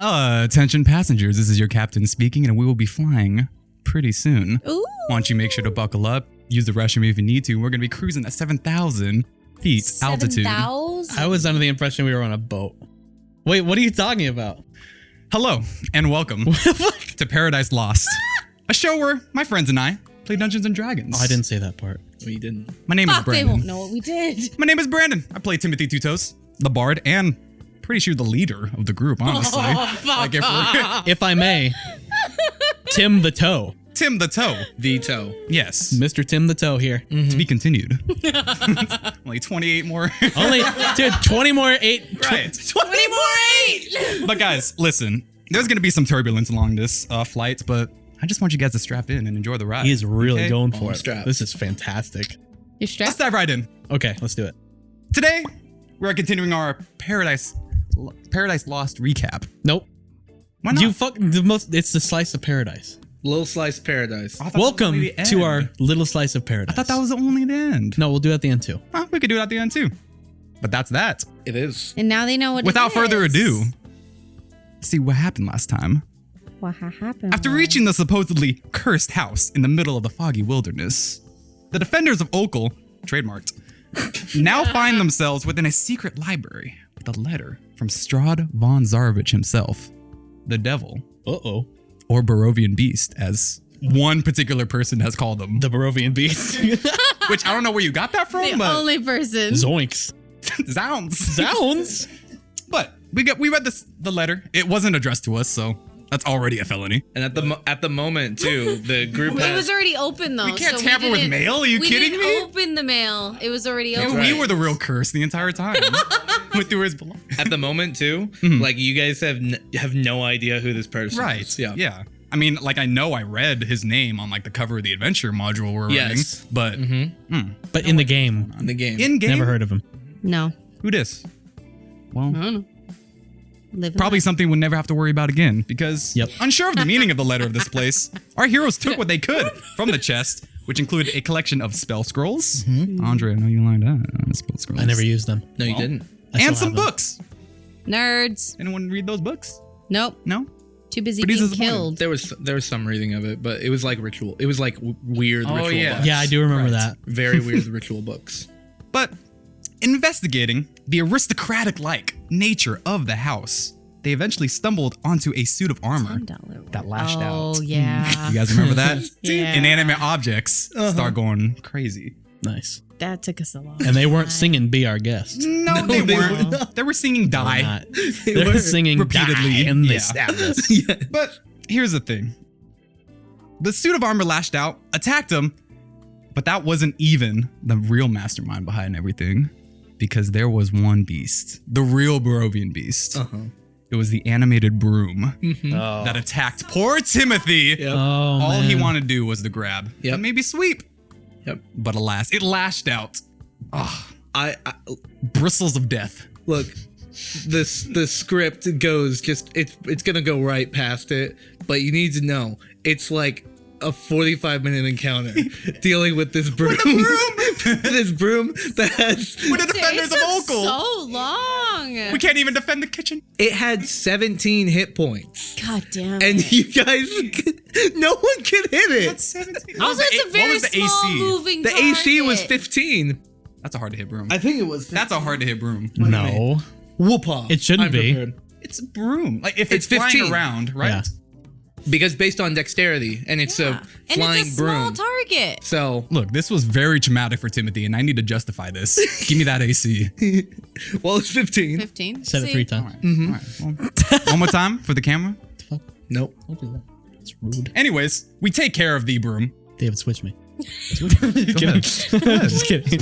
Attention passengers, this is your captain speaking, and we will be flying pretty soon. Ooh. Why don't you make sure to buckle up, use the restroom if you need to. We're going to be cruising at 7,000 feet altitude. 7,000? I was under the impression we were on a boat. Wait, what are you talking about? Hello, and welcome to Paradise Lost, a show where my friends and I play Dungeons & Dragons. Oh, I didn't say that part. No, you didn't. My name is Fuck, they Brandon. won't know what we did. My name is Brandon. I play Timothy Two Toes, the bard, and pretty sure the leader of the group, honestly. fuck If I may, Tim the Toe. Tim the Toe. The toe. Yes. Mr. Tim the Toe here. To be continued. Only 28 more. Only, dude, 20 more 8. Right. 20 more 8! But guys, listen. There's going to be some turbulence along this flight, but I just want you guys to strap in and enjoy the ride. He is really okay? going for it. strapped. This is fantastic. You're Let's strapped? dive right in. Okay, let's do it. Today, we're continuing our Paradise Lost recap. Nope. Why not? You it's the slice of paradise. Little slice paradise. I thought that was Welcome only the to end. our little slice of I paradise. thought that was only the end. No, we'll do it at the end too. Well, we could do it at the end too. But that's that. It is. And now they know what Without it further is. ado, see what happened last time. What happened? After reaching the supposedly cursed house in the middle of the foggy wilderness, the defenders of Okel, trademarked, now find themselves within a secret library with a letter from Strahd von Zarovich himself, the devil, Uh-oh. or Barovian beast, as one particular person has called him. The Barovian beast. Which I don't know where you got that from, The but only person. Zoinks. sounds. Sounds. But we read the letter. It wasn't addressed to us, so that's already a felony. And at the moment too, the group It has. was already open though. We can't so tamper with didn't- mail? Are you we kidding didn't me? Open the mail. It was already Maybe open. we right. were the real curse the entire time. Went through his belongings. At the moment too, Mhm. like you guys have no idea who this person Right. is. Yeah. Yeah. I mean, like, I know I read his name on like the cover of the adventure module we're Yes. running, but But in the game, In the game. in game, never heard of him. No. who dis? Well, I don't know. Live probably something we'll never have to worry about again because Yep. unsure of the meaning of the letter of this place, our heroes took what they could from the chest, which included a collection of spell scrolls. Andre, I know you lined up spell scrolls. I never used them. No, you Well, didn't. I still And some have them. books. Nerds. Anyone read those books? Nope. No? Too busy But he's being disappointed. killed. There was some reading of it, but it was like ritual. It was like weird Oh, ritual yeah. books. Yeah, I do remember Right. that. Very weird ritual books. But investigating the aristocratic-like nature of the house, they eventually stumbled onto a suit of armor $10 that lashed out. Oh, yeah. You guys remember that? Yeah. Inanimate objects start going crazy. Nice. That took us a long And they weren't time. singing "Be Our Guest." No, they they weren't. weren't. They were singing Why Die. not? They were singing repeatedly. "Die" and they Yeah. stabbed us. Yeah. But here's the thing. The suit of armor lashed out, attacked him, but that wasn't even the real mastermind behind everything, because there was one beast, the real Barovian beast. Uh-huh. It was the animated broom Oh. that attacked poor Timothy. Yep. Oh, All he man. wanted to do was to grab Yep. and maybe sweep. Yep. But alas, it lashed out. Ah, I bristles of death. look. The script goes just it's gonna go right past it, but you need to know it's like a 45-minute encounter dealing with this broom. This broom that has We're the defenders It of took Okel. so long. We can't even defend the kitchen. it had 17 hit points, God damn and it. you guys, no one can hit it. 17. Also, it's a very small moving The AC was target. 15. That's a hard to hit broom. I think it was. 15. That's a hard to hit broom. No. Whoopah. It shouldn't I'm be. prepared. It's a broom. Like if it's, It's 15. flying around, right? Yeah. Because based on dexterity, and it's Yeah. a flying and it's a small broom. target. So, Look, this was very traumatic for Timothy, and I need to justify this. Give me that AC. well, it's 15. 15. Said it 3 times. All right. Well, one more time for the camera. Nope. Don't do that. It's rude. Anyways, we take care of the broom. David, switch me. Go ahead. Just kidding.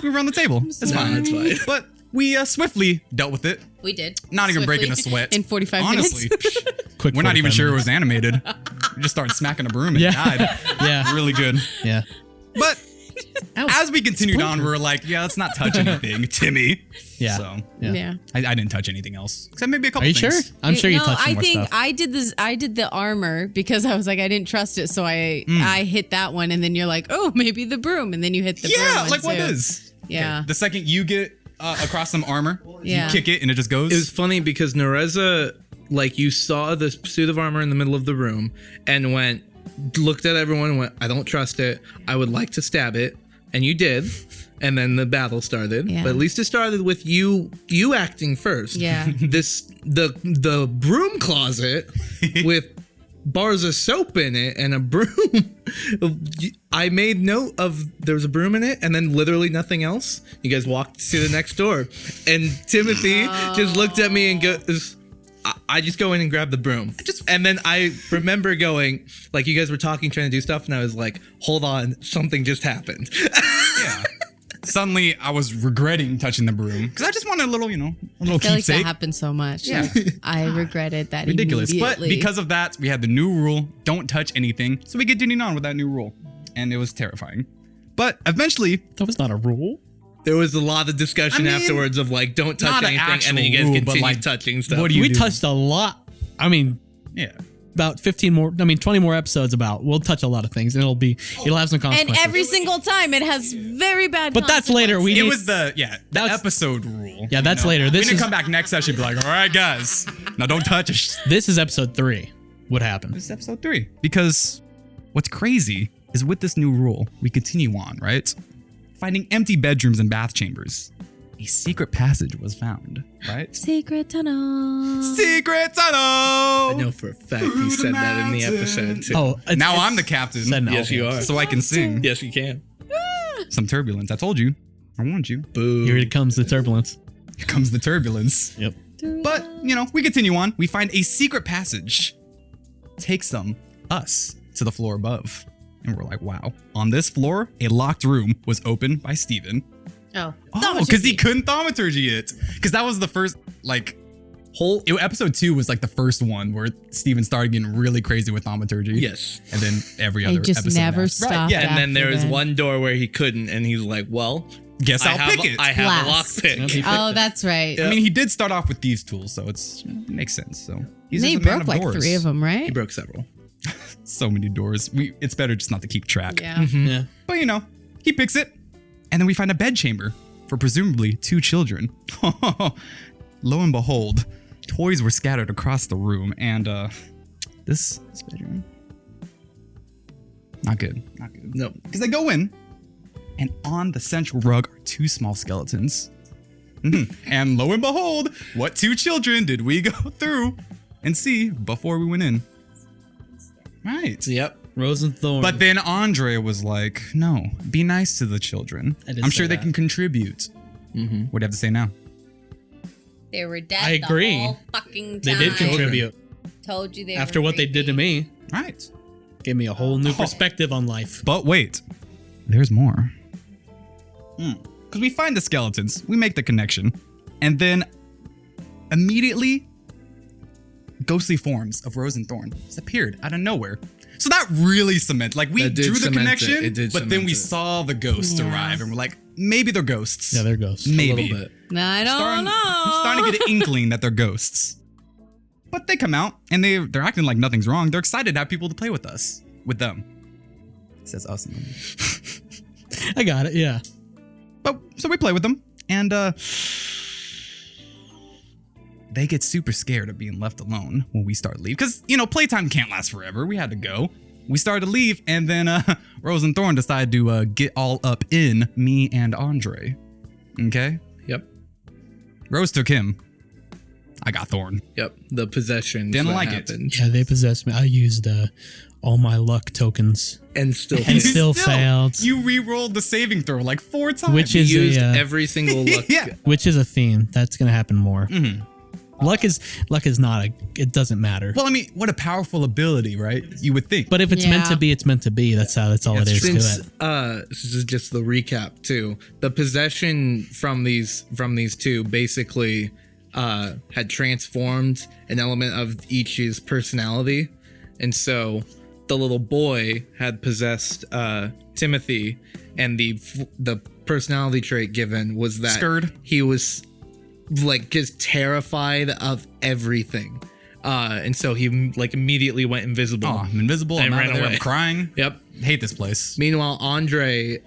We run the table. It's No, fine. it's fine. But we swiftly dealt with it. We did. Not even breaking a Swiftly. sweat. In 45 Honestly, minutes. Quick. we're not even 45 sure it minutes. was animated. We just started smacking a broom and Yeah. it died. Yeah. Really good. Yeah. But as we continued on, we were like, yeah, let's not touch anything, Timmy. Yeah. So Yeah. I didn't touch anything else. Except maybe a couple Are you things. sure? I'm sure you no, touched some I more think stuff. I did this. I did the armor because I was like, I didn't trust it, so I hit that one, and then you're like, oh, maybe the broom, and then you hit the broom Yeah, one like what too. is? Yeah. The second you get across some armor, Yeah. you kick it and it just goes. It was funny because Nereza like you saw the suit of armor in the middle of the room and looked at everyone and went, I don't trust it. I would like to stab it. And you did. And then the battle started. Yeah. But at least it started with you acting first. Yeah. The broom closet with bars of soap in it and a broom. I made note of there was a broom in it and then literally nothing else. You guys walked to the next door. And Timothy just looked at me and goes, I just go in and grab the broom. And then I remember going, like, you guys were talking, trying to do stuff, and I was like, hold on, something just happened. Yeah. Suddenly, I was regretting touching the broom because I just wanted a little, a little I feel like keepsake. that happened so much. Yeah. I regretted that Ridiculous. But immediately. because of that, we had the new rule: don't touch anything. So we continued on with that new rule, and it was terrifying. But eventually, That was not a rule. There was a lot of discussion I mean, afterwards of like, don't touch not an anything, and then you guys actual rule, but, continued like, touching stuff. what do you We do? touched a lot. I mean, yeah. about 20 more episodes about. We'll touch a lot of things and it'll have some and consequences. every single time it has very bad But that's later. consequences. It was the That's- episode rule. Yeah, that's later. We're This gonna is come back next session and be like, all right, guys, now don't touch us. this is episode 3. What happened? This is episode 3. Because what's crazy is with this new rule, we continue on, right? Finding empty bedrooms and bath chambers. A secret passage was found, right? Secret tunnel. Secret tunnel! I know for a fact he said that in the episode too. Oh, Now I'm the captain. said no. Yes, you are. So I can sing Yes, you can. some turbulence. I told you. I warned you. Boo. Here it comes, the turbulence. Here comes the turbulence. Yep. But, we continue on. We find a secret passage. Takes us to the floor above. And we're like, wow. On this floor, a locked room was opened by Steven. Oh, Because he couldn't thaumaturgy it. Because that was the first, episode 2 was like the first one where Steven started getting really crazy with thaumaturgy. Yes. And then every I other just episode never after. stopped. Right, yeah. And then there was After that. one door where he couldn't, and he's like, well, Guess I'll have, pick it. I have Last. a lockpick. Oh, that's right. I mean, he did start off with thieves' tools, so it makes sense. So he's They just a man broke of like doors. 3 of them, He right? broke several. So many doors. It's better just not to keep track. Yeah. Yeah. But he picks it, and then we find a bedchamber for presumably 2 children. Lo and behold, toys were scattered across the room, and this bedroom, not good. No. Because they go in, and on the central rug are 2 small skeletons. And lo and behold, what 2 children did we go through and see before we went in? Right. Yep. Rose and Thorn. But then Andre was like, no, be nice to the children. I did I'm say sure they that. can contribute. Mm-hmm. What do you have to say now? They were dead I agree. the whole fucking time. they did contribute Told you they after were what they did to creepy. me. Right. Gave me a whole new perspective on life. But wait, there's more. Because we find the skeletons, we make the connection, and then immediately, ghostly forms of Rose and Thorn just appeared out of nowhere. So that really cement. Like we That did drew the cement it. connection, It did but then cement we it. saw the ghosts Yeah. arrive, and we're like, maybe they're ghosts. Yeah, they're ghosts. Maybe. A little bit. I don't starting, know. starting to get an inkling that they're ghosts. But they come out and they're acting like nothing's wrong. They're excited to have people to play with them. It says us. I got it. Yeah. But so we play with them, and they get super scared of being left alone when we start to leave. Because playtime can't last forever. We had to go. We started to leave, and then Rose and Thorn decided to get all up in me and Andre. Okay. Yep. Rose took him. I got Thorn. Yep. The possession. Didn't like it. Yeah, they possessed me. I used all my luck tokens. And still. And still failed. You re-rolled the saving throw like 4 times. Which He is used a, every single luck. Yeah. which is a theme. That's gonna happen more. Mhm. Luck is not it doesn't matter. Well, I mean, what a powerful ability, right? You would think. But if it's meant Yeah. to be, it's meant to be. That's all it is to Since it. this is just the recap too. The possession from these 2 basically had transformed an element of each's personality, and so the little boy had possessed Timothy, and the personality trait given was that Scared. he was like just terrified of everything, and so he like immediately went invisible. Oh, I'm invisible. I'm And out ran of there. away. I'm crying. Yep. Hate this place. Meanwhile, Andre,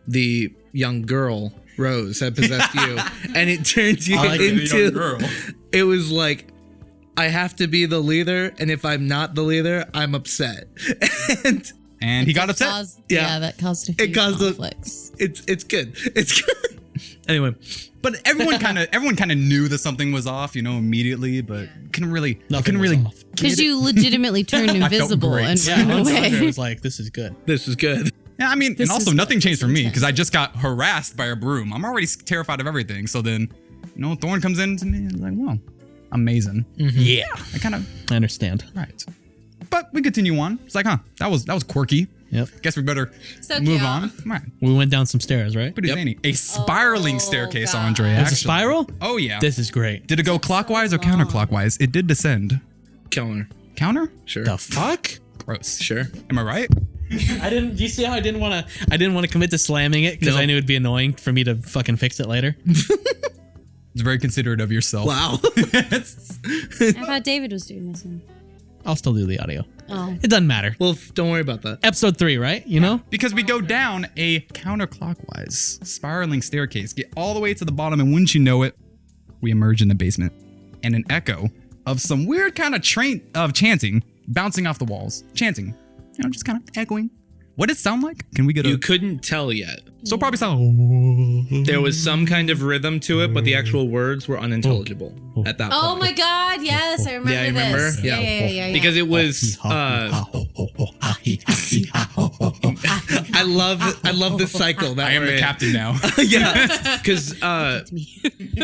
the young girl, Rose, had possessed you, and it turned you I like into. It was like I have to be the leader, and if I'm not the leader, I'm upset. And he got upset. That caused a few conflicts. It's good. It's good. Anyway, But everyone kind of knew that something was off, immediately, but couldn't really Because you legitimately turned invisible great. and Yeah, ran once away. Andre was like, this is good. this is good. Yeah, I mean, This and also is nothing good. changed for This is me because intense. I just got harassed by a broom. I'm already terrified of everything. So then, Thorn comes in to me and is like, well, amazing. Yeah. I understand. Right. But we continue on. It's like, that was quirky. Yep. Guess we better So move cute. on. Right. We went down some stairs, right? Pretty zany. A spiraling staircase, God. Andre. There's a actually. spiral? Oh, yeah. This is great. Did it go clockwise or counterclockwise? It did descend. Counter. Counter? Sure. The fuck? Gross. Sure. Am I right? Do you see how I didn't want to commit to slamming it because No. I knew it'd be annoying for me to fucking fix it later. It's very considerate of yourself. Wow. I thought David was doing this one. I'll still do the audio. Oh. It doesn't matter. Well, don't worry about that. Episode 3, right? You know? Because we go down a counterclockwise spiraling staircase, get all the way to the bottom, and wouldn't you know it, we emerge in the basement. And an echo of some weird kind of chanting bouncing off the walls. Chanting. Just kind of echoing. What did it sound like? Can we get You a... couldn't tell yet. So probably sound... There was some kind of rhythm to it, but the actual words were unintelligible at that point. Oh my God! Yes, I remember. Yeah, you remember? This. Yeah. Because it was I love this cycle that I am we're the in. captain now. Yeah, because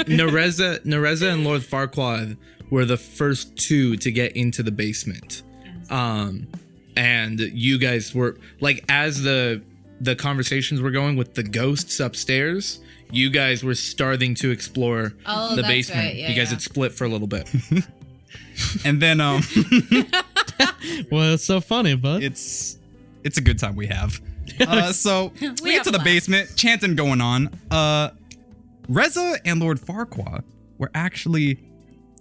Nereza and Lord Farquaad were the first two to get into the basement. And you guys were like, as the conversations were going with the ghosts upstairs, you guys were starting to explore Oh, the that's basement. right. Yeah, you guys yeah. had split for a little bit. And then Well, it's so funny, but it's a good time we have. So we We get have to the laughs. basement, chanting going on. Reza and Lord Farquaad were actually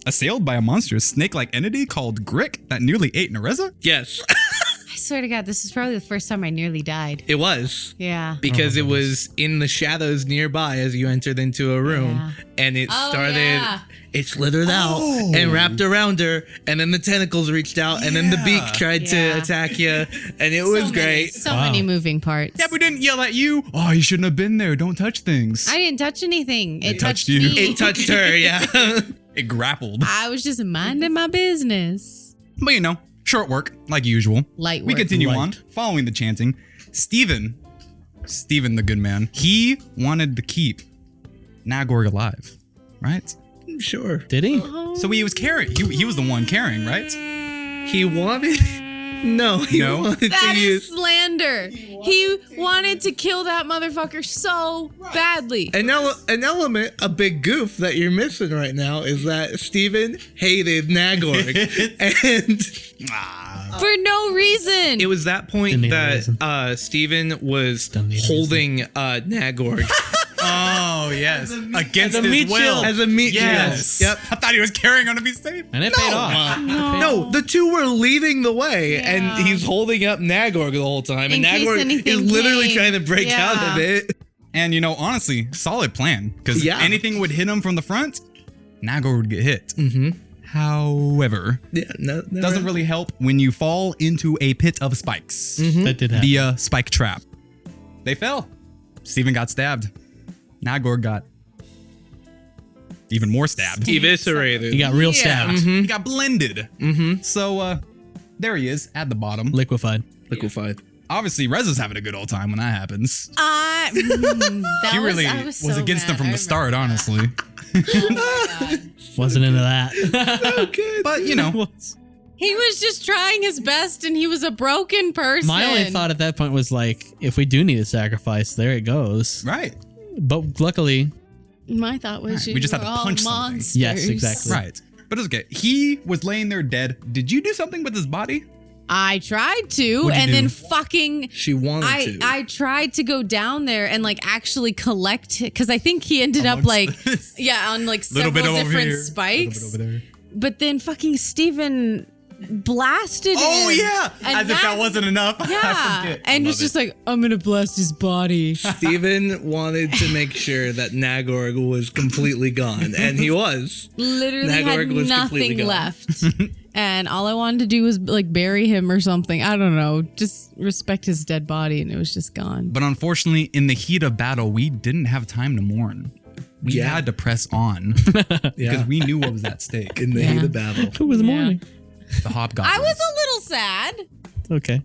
assailed by a monstrous snake-like entity called Grick that nearly ate Nereza. Yes, I swear to God, this is probably the first time I nearly died. it was. Yeah. Because it was in the shadows nearby as you entered into a room, Yeah. and it Oh, started. yeah. It slithered out and wrapped around her, and then the tentacles reached out, and then the beak tried Yeah. to attack you, and it was great. So many moving parts. Yeah, we didn't yell at you. Oh, you shouldn't have been there. Don't touch things. I didn't touch anything. It touched touched you. me. It touched her, yeah. It grappled. I was just minding my business. But short work, like usual. Light We work. continue Light. on, following the chanting. Steven the good man, he wanted to keep Nagorg alive, right? Sure. did he? So he was carrying, he was the one carrying, right? He wanted. No, he No? wanted That to is use. slander. He wanted to kill that motherfucker so badly. An element, a big goof that you're missing right now is that Steven hated Nagorg. And For no reason. it was that point Didn't need a reason. that Steven was Don't need a holding Nagorg Oh, yes. Against As a his meat will. shield. as a meat Yes. shield. Yep. I thought he was carrying on to be safe. And it paid off. No, the two were leading the way, Yeah. and he's holding up Nagorg the whole time, In and case Nagorg anything is literally came. trying to break Yeah. out of it. And honestly, solid plan. Because Yeah. if anything would hit him from the front, Nagor would get hit. Mm-hmm. However, Yeah, no, doesn't really help when you fall into a pit of spikes That did happen. via spike trap. They fell. Steven got stabbed. Nagor got even more stabbed. eviscerated. He got real stabbed. He got blended. So there he is at the bottom. Liquefied. liquefied. Obviously, Reza's having a good old time when that happens. That He really I was so against him mad. from I the start, remember honestly. Wasn't into that. So good. But He was just trying his best and he was a broken person. My only thought at that point was like, if we do need a sacrifice, there it goes. right. But luckily, My thought was Right, we just had to were all punch something. monsters. Yes, exactly. Right. But it's okay. He was laying there dead. Did you do something with his body? I tried to, What'd you and do? then fucking She wanted to. I tried to go down there and like actually collect because I think he ended up Amongst like this. on like Little several bit over different here, spikes. little bit over there. But then fucking Steven blasted Oh him. yeah, And as if that wasn't enough. I Yeah, forget. and I it's love just it. like, I'm gonna blast his body. Steven wanted to make sure that Nagorg was completely gone, and he was. Literally Nagorg was had completely nothing gone. left. And all I wanted to do was like bury him or something. I don't know. Just respect his dead body, and it was just gone. But unfortunately, in the heat of battle, we didn't have time to mourn. We Yeah. had to press on Yeah. because we knew what was at stake. In the heat of battle. It was morning. The hobgoblins. I was a little sad. Okay.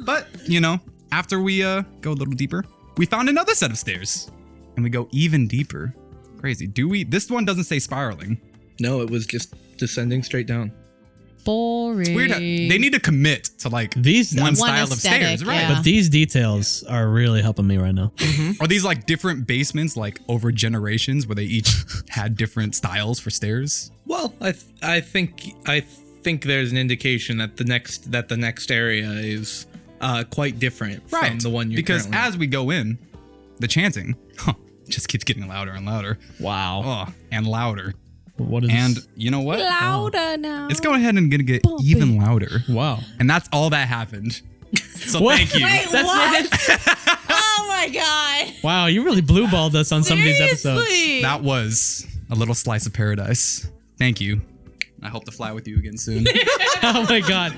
But, you know, after we go a little deeper, we found another set of stairs. And we go even deeper. Crazy. This one doesn't say spiraling. No, it was just descending straight down. Boring. Weird. They need to commit to like These one One style of aesthetic, stairs, right? yeah. But these details are really helping me right now. Are these like different basements, like over generations, where they each had different styles for stairs? Well, I think there's an indication that the next area is quite different from the one you're because currently in. as we go in, the chanting just keeps getting louder and louder. Wow. And louder. What is And this? you know what? Louder now. It's going ahead and gonna get Bump even it. louder. Wow. And that's all that happened. So What? thank you. Wait, That's what? Oh my god. Wow, you really blue balled us on some of these episodes. Seriously? That was a little slice of paradise. Thank you. I hope to fly with you again soon. Oh my god.